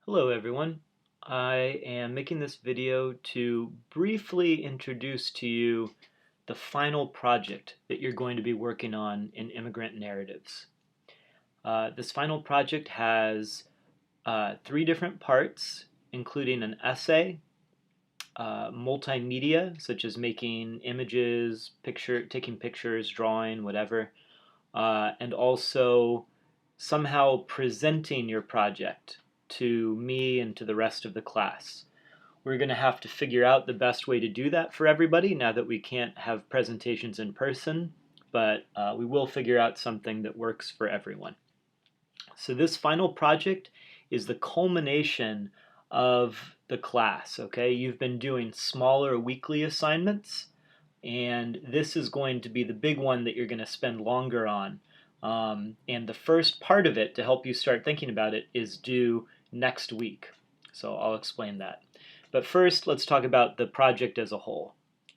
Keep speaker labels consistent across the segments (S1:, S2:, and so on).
S1: Hello everyone. I am making this video to briefly introduce to you the final project that you're going to be working on in Immigrant Narratives. This final project has three different parts, including an essay, multimedia, such as making images, taking pictures, drawing, whatever, and also somehow presenting your project to me and to the rest of the class. We're going to have to figure out the best way to do that for everybody now that we can't have presentations in person, but we will figure out something that works for everyone. So this final project is the culmination of the class, okay? You've been doing smaller weekly assignments, and this is going to be the big one that you're going to spend longer on. And the first part of it, to help you start thinking about it, is due next week. So I'll explain that. But first, let's talk about the project as a whole.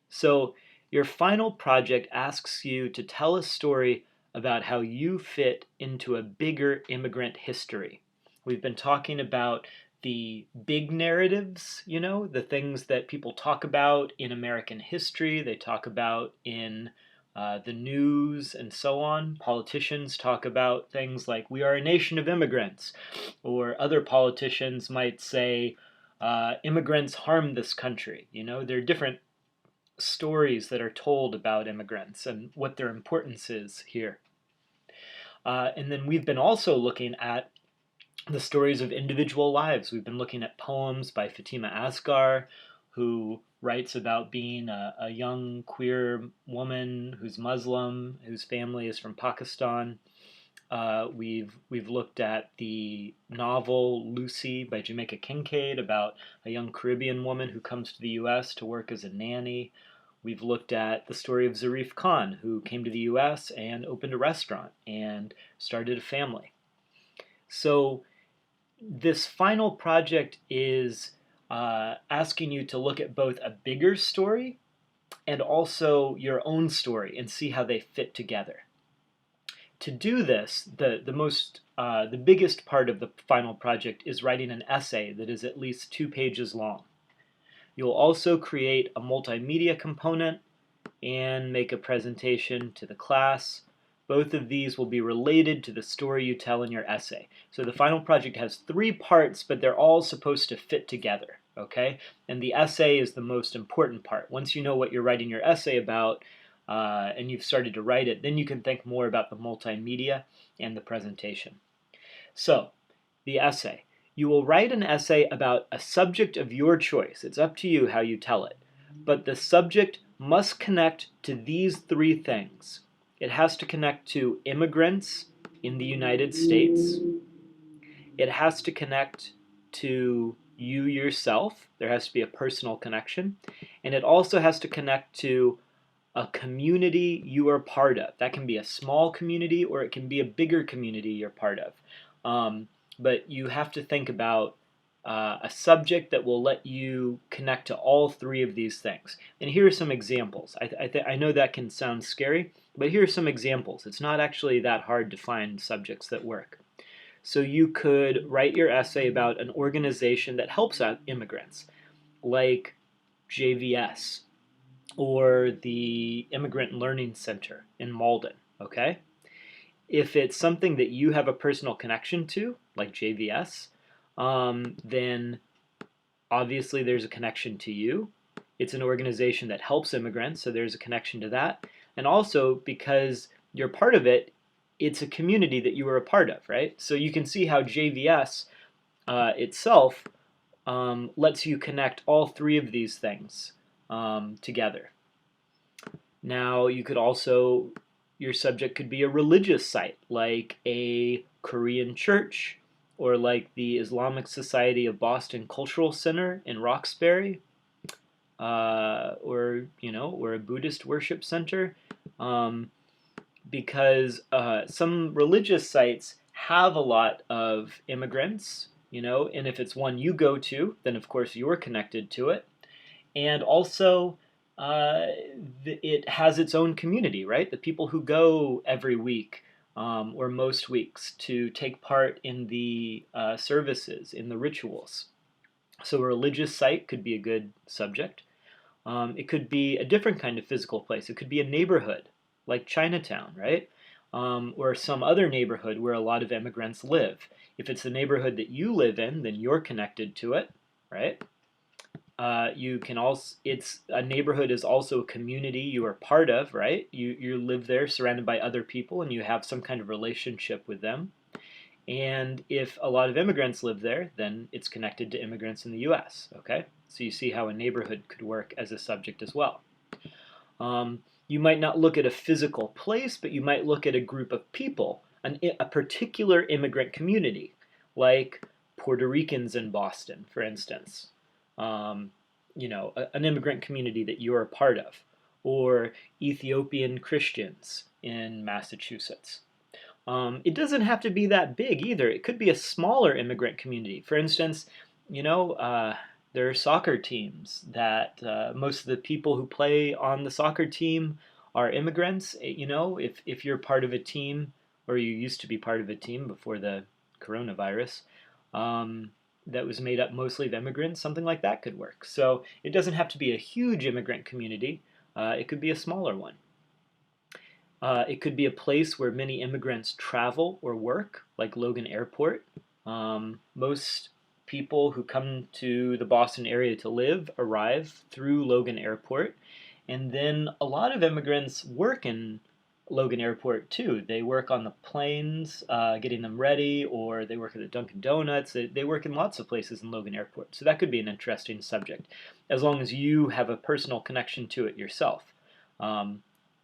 S1: So your final project asks you to tell a story about how you fit into a bigger immigrant history. We've been talking about the big narratives, the things that people talk about in American history, they talk about in the news and so on. Politicians talk about things like, we are a nation of immigrants, or other politicians might say, immigrants harm this country. There are different stories that are told about immigrants and what their importance is here. And then we've been also looking at the stories of individual lives. We've been looking at poems by Fatima Asghar, who writes about being a young queer woman who's Muslim, whose family is from Pakistan. We've looked at the novel Lucy by Jamaica Kincaid about a young Caribbean woman who comes to the U.S. to work as a nanny. We've looked at the story of Zarif Khan, who came to the U.S. and opened a restaurant and started a family. So this final project is asking you to look at both a bigger story and also your own story and see how they fit together. To do this, the biggest part of the final project is writing an essay that is at least 2 pages long. You'll also create a multimedia component and make a presentation to the class. Both of these will be related to the story you tell in your essay. So the final project has 3 parts, but they're all supposed to fit together, okay? And the essay is the most important part. Once you know what you're writing your essay about, and you've started to write it, then you can think more about the multimedia and the presentation. So, the essay. You will write an essay about a subject of your choice. It's up to you how you tell it. But the subject must connect to these 3 things. It has to connect to immigrants in the United States. It has to connect to you yourself. There has to be a personal connection. And it also has to connect to a community you are part of. That can be a small community or it can be a bigger community you're part of. But you have to think about a subject that will let you connect to all 3 of these things. And here are some examples. I know that can sound scary, but here are some examples. It's not actually that hard to find subjects that work. So you could write your essay about an organization that helps out immigrants, like JVS or the Immigrant Learning Center in Malden, okay? If it's something that you have a personal connection to, like JVS, then obviously there's a connection to you. It's an organization that helps immigrants, so there's a connection to that. And also, because you're part of it, it's a community that you are a part of, right? So you can see how JVS itself lets you connect all 3 of these things together. Now, you could also, your subject could be a religious site, like a Korean church, or like the Islamic Society of Boston Cultural Center in Roxbury, or a Buddhist worship center, because some religious sites have a lot of immigrants, and if it's one you go to, then of course you're connected to it. And also, it has its own community, right? The people who go every week or most weeks to take part in the services, in the rituals. So a religious site could be a good subject. It could be a different kind of physical place. It could be a neighborhood, like Chinatown, right? Or some other neighborhood where a lot of immigrants live. If it's the neighborhood that you live in, then you're connected to it, right? You can also, it's a neighborhood is also a community you are part of, right? You live there surrounded by other people and you have some kind of relationship with them. And if a lot of immigrants live there, then it's connected to immigrants in the US, okay? So you see how a neighborhood could work as a subject as well. You might not look at a physical place, but you might look at a group of people, a particular immigrant community, like Puerto Ricans in Boston, for instance. An immigrant community that you're a part of, or Ethiopian Christians in Massachusetts. It doesn't have to be that big either. It could be a smaller immigrant community. For instance, there are soccer teams that most of the people who play on the soccer team are immigrants. If you're part of a team, or you used to be part of a team before the coronavirus, that was made up mostly of immigrants, something like that could work. So it doesn't have to be a huge immigrant community. It could be a smaller one. It could be a place where many immigrants travel or work, like Logan Airport. Most people who come to the Boston area to live arrive through Logan Airport. And then a lot of immigrants work in Logan Airport too. They work on the planes, getting them ready, or they work at the Dunkin' Donuts. They work in lots of places in Logan Airport. So that could be an interesting subject, as long as you have a personal connection to it yourself,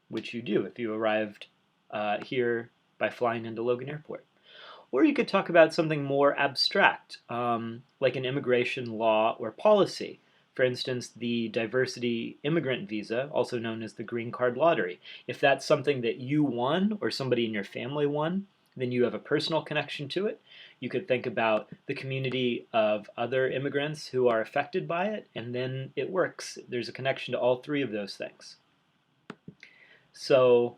S1: which you do if you arrived here by flying into Logan Airport. Or you could talk about something more abstract, like an immigration law or policy. For instance, the diversity immigrant visa, also known as the green card lottery. If that's something that you won or somebody in your family won, then you have a personal connection to it. You could think about the community of other immigrants who are affected by it, and then it works. There's a connection to all three of those things. So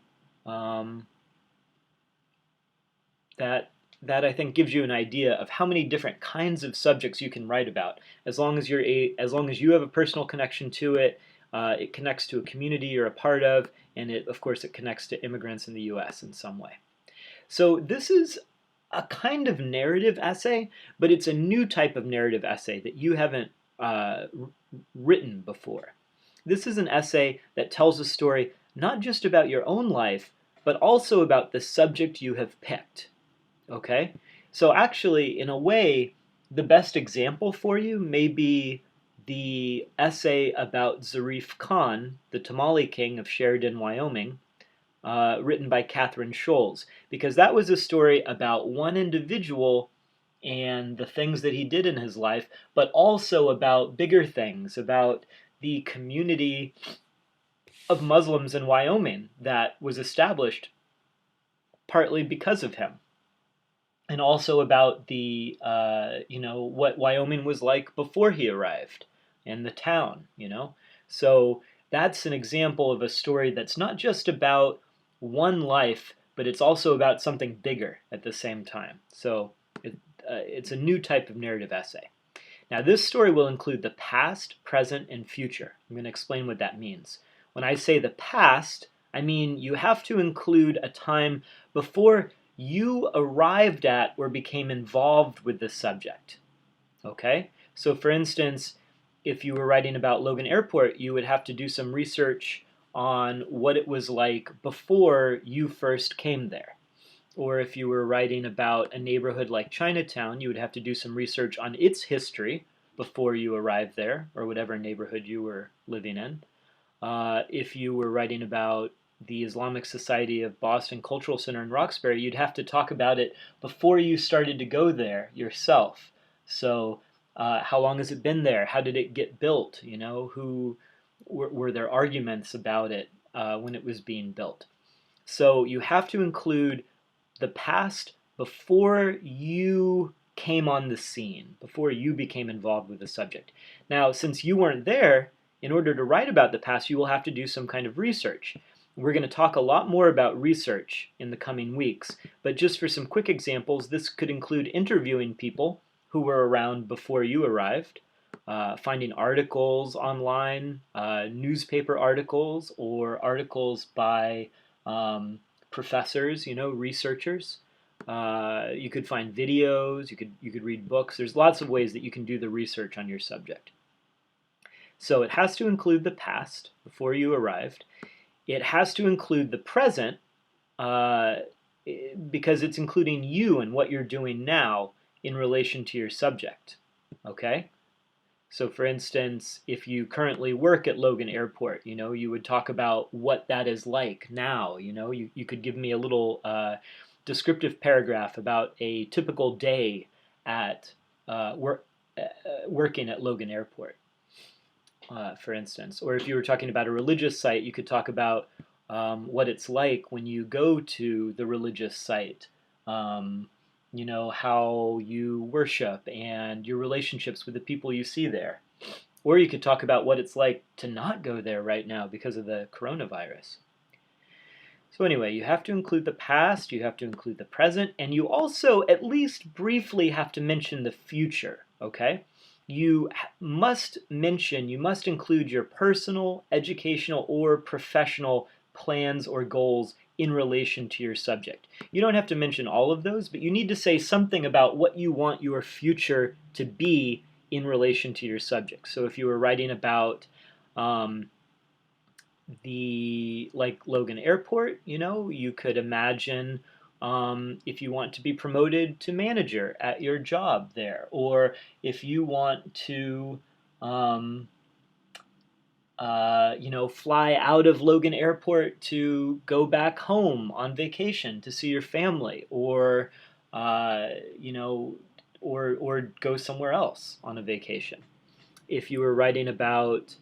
S1: that I think gives you an idea of how many different kinds of subjects you can write about. As long as you have a personal connection to it, it connects to a community you're a part of, and of course it connects to immigrants in the U.S. in some way. So this is a kind of narrative essay, but it's a new type of narrative essay that you haven't written before. This is an essay that tells a story not just about your own life, but also about the subject you have picked. Okay? So actually, in a way, the best example for you may be the essay about Zarif Khan, the Tamale King of Sheridan, Wyoming, written by Catherine Scholes, because that was a story about one individual and the things that he did in his life, but also about bigger things, about the community of Muslims in Wyoming that was established partly because of him. And also about the, what Wyoming was like before he arrived and the town, So that's an example of a story that's not just about one life, but it's also about something bigger at the same time. So it's a new type of narrative essay. Now, this story will include the past, present, and future. I'm going to explain what that means. When I say the past, I mean you have to include a time before you arrived at or became involved with the subject. Okay? So for instance, if you were writing about Logan Airport, you would have to do some research on what it was like before you first came there. Or if you were writing about a neighborhood like Chinatown, you would have to do some research on its history before you arrived there, or whatever neighborhood you were living in. If you were writing about the Islamic Society of Boston Cultural Center in Roxbury, you'd have to talk about it before you started to go there yourself. So how long has it been there? How did it get built? Who were there arguments about it when it was being built? So you have to include the past before you came on the scene, before you became involved with the subject. Now, since you weren't there, in order to write about the past, you will have to do some kind of research. We're going to talk a lot more about research in the coming weeks, but just for some quick examples, this could include interviewing people who were around before you arrived, finding articles online, newspaper articles, or articles by professors, researchers. You could find videos, you could read books. There's lots of ways that you can do the research on your subject. So it has to include the past, before you arrived. It has to include the present, because it's including you and what you're doing now in relation to your subject. Okay? So for instance, if you currently work at Logan Airport, you would talk about what that is like now. You could give me a little descriptive paragraph about a typical day at working at Logan Airport, for instance. Or if you were talking about a religious site, you could talk about what it's like when you go to the religious site. How you worship and your relationships with the people you see there. Or you could talk about what it's like to not go there right now because of the coronavirus. So anyway, you have to include the past, you have to include the present, and you also at least briefly have to mention the future, okay? You must include your personal, educational, or professional plans or goals in relation to your subject. You don't have to mention all of those, but you need to say something about what you want your future to be in relation to your subject. So if you were writing about like Logan Airport, you could imagine if you want to be promoted to manager at your job there, or if you want to fly out of Logan Airport to go back home on vacation to see your family, or or go somewhere else on a vacation. If you were writing about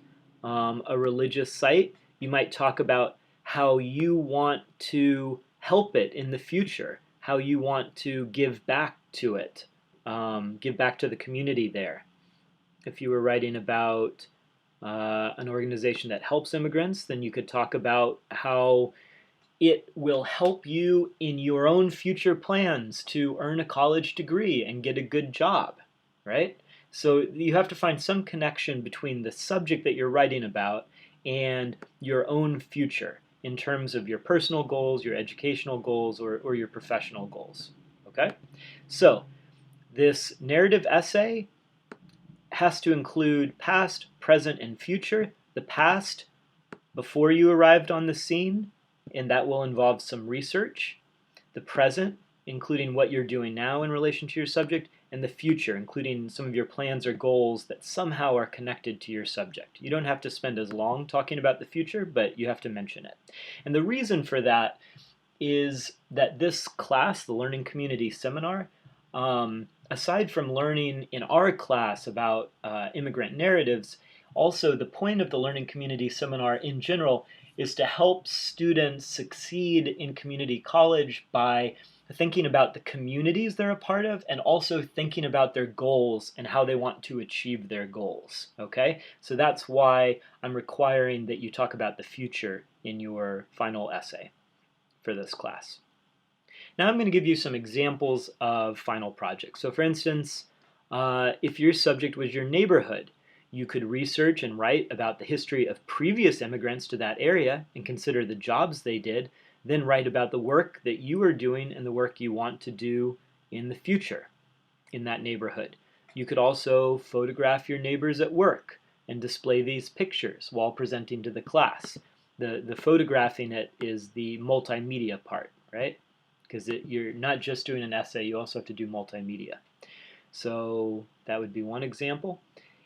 S1: a religious site, you might talk about how you want to help it in the future, how you want to give back to it, give back to the community there. If you were writing about an organization that helps immigrants, then you could talk about how it will help you in your own future plans to earn a college degree and get a good job, right? So you have to find some connection between the subject that you're writing about and your own future in terms of your personal goals, your educational goals, or your professional goals, okay? So this narrative essay has to include past, present, and future. The past, before you arrived on the scene, and that will involve some research. The present, including what you're doing now in relation to your subject, and the future, including some of your plans or goals that somehow are connected to your subject. You don't have to spend as long talking about the future, but you have to mention it. And the reason for that is that this class, the Learning Community Seminar, aside from learning in our class about immigrant narratives, also the point of the Learning Community Seminar in general is to help students succeed in community college by thinking about the communities they're a part of and also thinking about their goals and how they want to achieve their goals, okay? So that's why I'm requiring that you talk about the future in your final essay for this class. Now I'm going to give you some examples of final projects. So for instance, if your subject was your neighborhood, you could research and write about the history of previous immigrants to that area and consider the jobs they did, then write about the work that you are doing and the work you want to do in the future in that neighborhood. You could also photograph your neighbors at work and display these pictures while presenting to the class. The photographing it is the multimedia part, right? Because you're not just doing an essay, you also have to do multimedia. So that would be one example.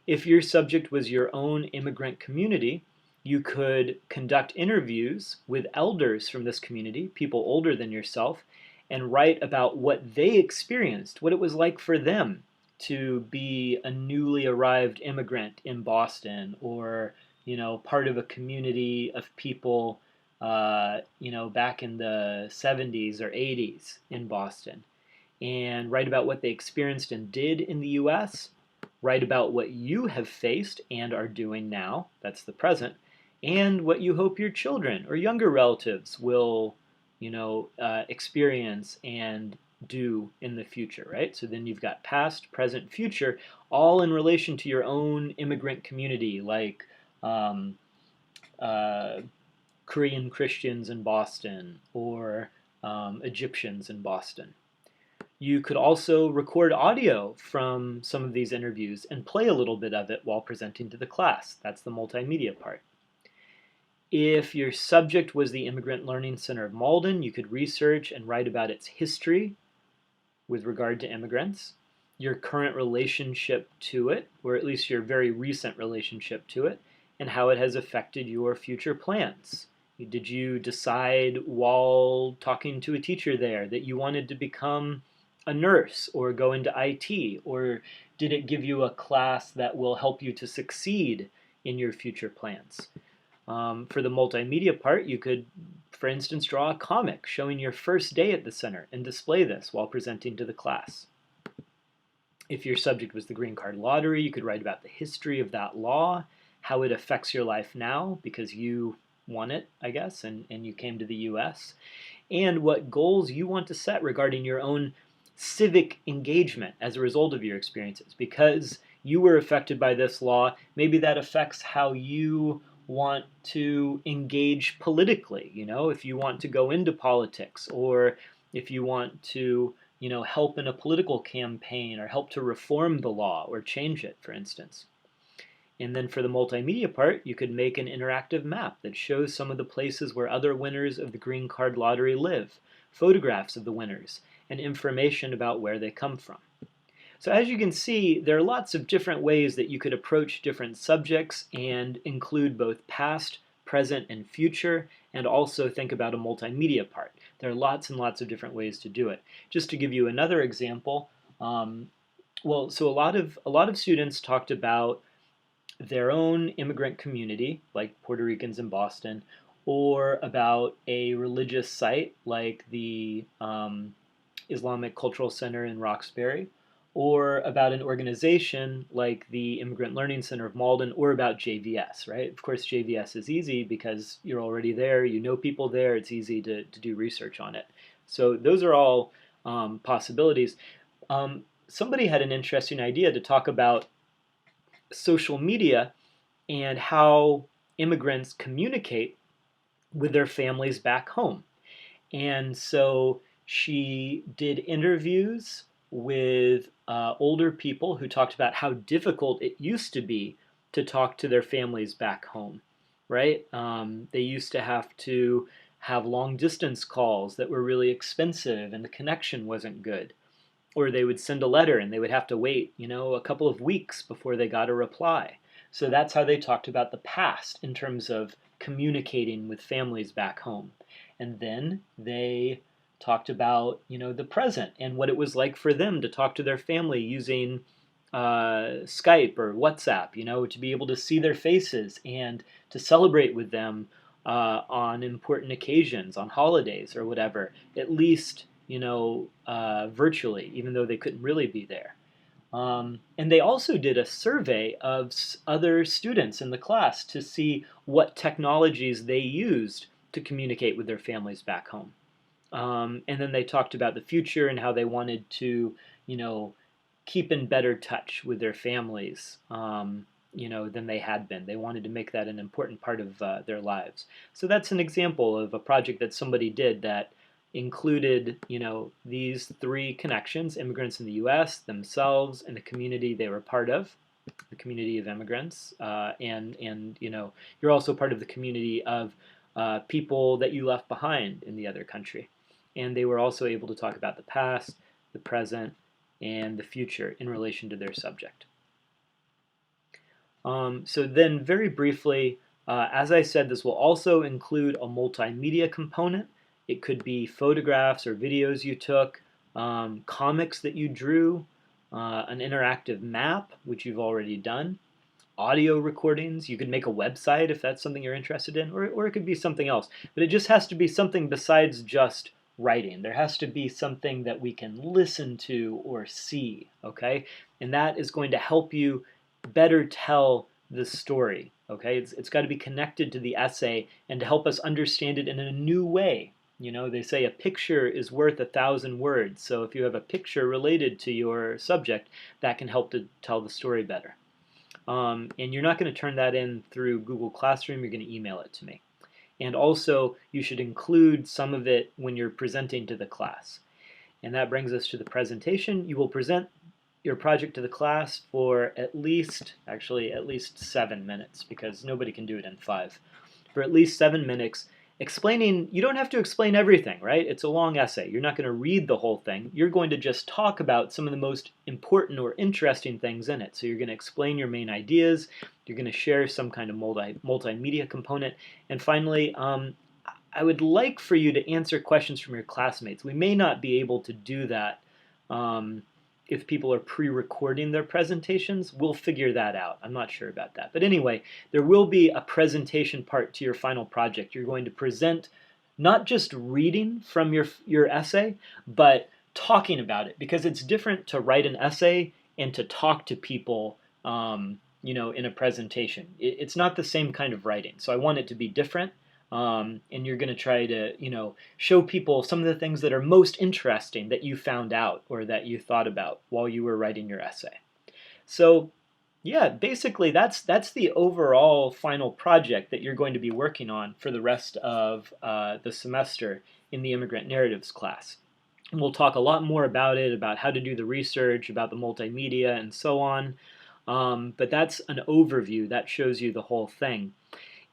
S1: If your subject was your own immigrant community, you could conduct interviews with elders from this community, people older than yourself, and write about what they experienced, what it was like for them to be a newly arrived immigrant in Boston, or part of a community of people back in the 70s or 80s in Boston, and write about what they experienced and did in the US, write about what you have faced and are doing now, that's the present, and what you hope your children or younger relatives will, experience and do in the future, right? So then you've got past, present, future, all in relation to your own immigrant community, like um, uh, Korean Christians in Boston or Egyptians in Boston. You could also record audio from some of these interviews and play a little bit of it while presenting to the class. That's the multimedia part. If your subject was the Immigrant Learning Center of Malden, you could research and write about its history with regard to immigrants, your current relationship to it, or at least your very recent relationship to it, and how it has affected your future plans. Did you decide while talking to a teacher there that you wanted to become a nurse or go into IT? Or did it give you a class that will help you to succeed in your future plans? For the multimedia part, you could, for instance, draw a comic showing your first day at the center and display this while presenting to the class. If your subject was the green card lottery, you could write about the history of that law, how it affects your life now because you won it, I guess, and you came to the US, and what goals you want to set regarding your own civic engagement as a result of your experiences. Because you were affected by this law, maybe that affects how you want to engage politically, if you want to go into politics, or if you want to, help in a political campaign or help to reform the law or change it, for instance. And then for the multimedia part, you could make an interactive map that shows some of the places where other winners of the green card lottery live, photographs of the winners, and information about where they come from. So as you can see, there are lots of different ways that you could approach different subjects and include both past, present, and future, and also think about a multimedia part. There are lots and lots of different ways to do it. Just to give you another example, so a lot of students talked about their own immigrant community, like Puerto Ricans in Boston, or about a religious site like the Islamic Cultural Center in Roxbury, or about an organization like the Immigrant Learning Center of Malden, or about JVS, right? Of course, JVS is easy because you're already there, you know people there, it's easy to do research on it. So those are all possibilities. Somebody had an interesting idea to talk about social media and how immigrants communicate with their families back home. And so she did interviews with older people who talked about how difficult it used to be to talk to their families back home, right? They used to have to have long distance calls that were really expensive and the connection wasn't good. Or they would send a letter and they would have to wait, a couple of weeks before they got a reply. So that's how they talked about the past in terms of communicating with families back home. And then they talked about, the present and what it was like for them to talk to their family using Skype or WhatsApp, to be able to see their faces and to celebrate with them on important occasions, on holidays or whatever, at least, virtually, even though they couldn't really be there. And they also did a survey of other students in the class to see what technologies they used to communicate with their families back home. And then they talked about the future and how they wanted to, keep in better touch with their families, than they had been. They wanted to make that an important part of their lives. So that's an example of a project that somebody did that included, these three connections: immigrants in the U.S., themselves, and the community they were part of, the community of immigrants, and you're also part of the community of people that you left behind in the other country. And they were also able to talk about the past, the present, and the future in relation to their subject. So then very briefly, as I said, this will also include a multimedia component. It could be photographs or videos you took, comics that you drew, an interactive map, which you've already done, audio recordings. You could make a website if that's something you're interested in, or it could be something else. But it just has to be something besides just writing. There has to be something that we can listen to or see, okay? And that is going to help you better tell the story. Okay, it's got to be connected to the essay and to help us understand it in a new way. You know, they say a picture is worth 1,000 words. So if you have a picture related to your subject, that can help to tell the story better. And you're not going to turn that in through Google Classroom. You're going to email it to me. And also, you should include some of it when you're presenting to the class. And that brings us to the presentation. You will present your project to the class for actually at least 7 minutes, because nobody can do it in 5. For at least 7 minutes, explaining, you don't have to explain everything, right? It's a long essay. You're not going to read the whole thing. You're going to just talk about some of the most important or interesting things in it. So you're going to explain your main ideas. You're going to share some kind of multimedia component. And finally, I would like for you to answer questions from your classmates. We may not be able to do that if people are pre-recording their presentations. We'll figure that out. I'm not sure about that. But anyway, there will be a presentation part to your final project. You're going to present not just reading from your essay, but talking about it, because it's different to write an essay and to talk to people in a presentation. It's not the same kind of writing. So I want it to be different. And you're going to try to, show people some of the things that are most interesting that you found out or that you thought about while you were writing your essay. So, yeah, basically that's the overall final project that you're going to be working on for the rest of the semester in the Immigrant Narratives class. And we'll talk a lot more about it, about how to do the research, about the multimedia, and so on. But that's an overview that shows you the whole thing.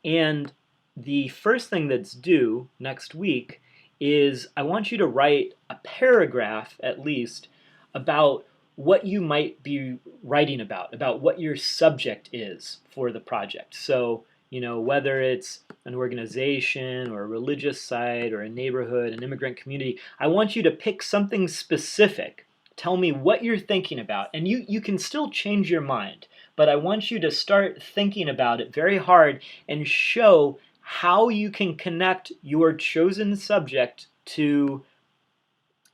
S1: And the first thing that's due next week is I want you to write a paragraph at least about what you might be writing about what your subject is for the project. So, whether it's an organization or a religious site or a neighborhood, an immigrant community, I want you to pick something specific. Tell me what you're thinking about, and you can still change your mind, but I want you to start thinking about it very hard and show how you can connect your chosen subject to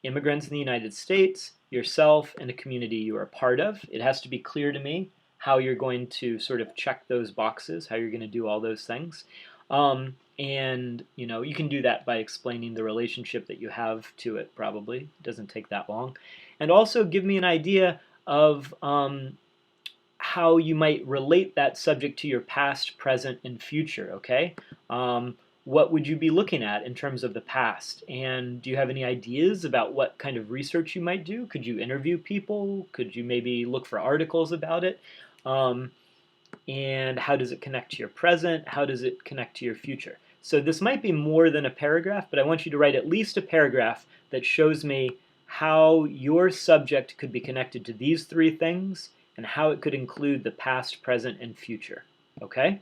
S1: immigrants in the United States, yourself, and a community you are a part of. It has to be clear to me how you're going to sort of check those boxes, how you're going to do all those things. And you can do that by explaining the relationship that you have to it, probably. It doesn't take that long. And also give me an idea of how you might relate that subject to your past, present, and future, okay? What would you be looking at in terms of the past? And do you have any ideas about what kind of research you might do? Could you interview people? Could you maybe look for articles about it? And how does it connect to your present? How does it connect to your future? So this might be more than a paragraph, but I want you to write at least a paragraph that shows me how your subject could be connected to these 3 things and how it could include the past, present, and future. Okay?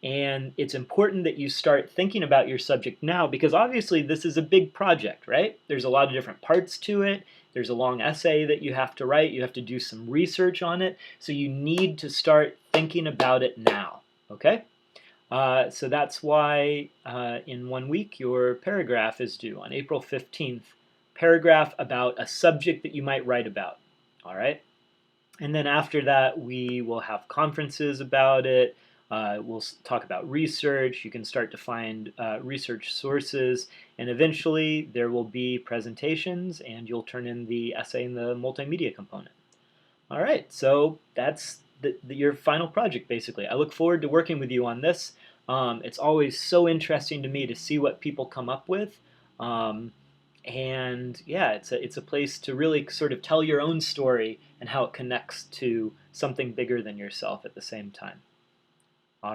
S1: And it's important that you start thinking about your subject now, because obviously this is a big project, right? There's a lot of different parts to it. There's a long essay that you have to write. You have to do some research on it. So you need to start thinking about it now, okay? So that's why in 1 week your paragraph is due on April 15th. Paragraph about a subject that you might write about, all right? And then after that, we will have conferences about it. We'll talk about research. You can start to find research sources. And eventually, there will be presentations, and you'll turn in the essay and the multimedia component. All right, so that's your final project, basically. I look forward to working with you on this. It's always so interesting to me to see what people come up with. And yeah, it's a place to really sort of tell your own story and how it connects to something bigger than yourself at the same time.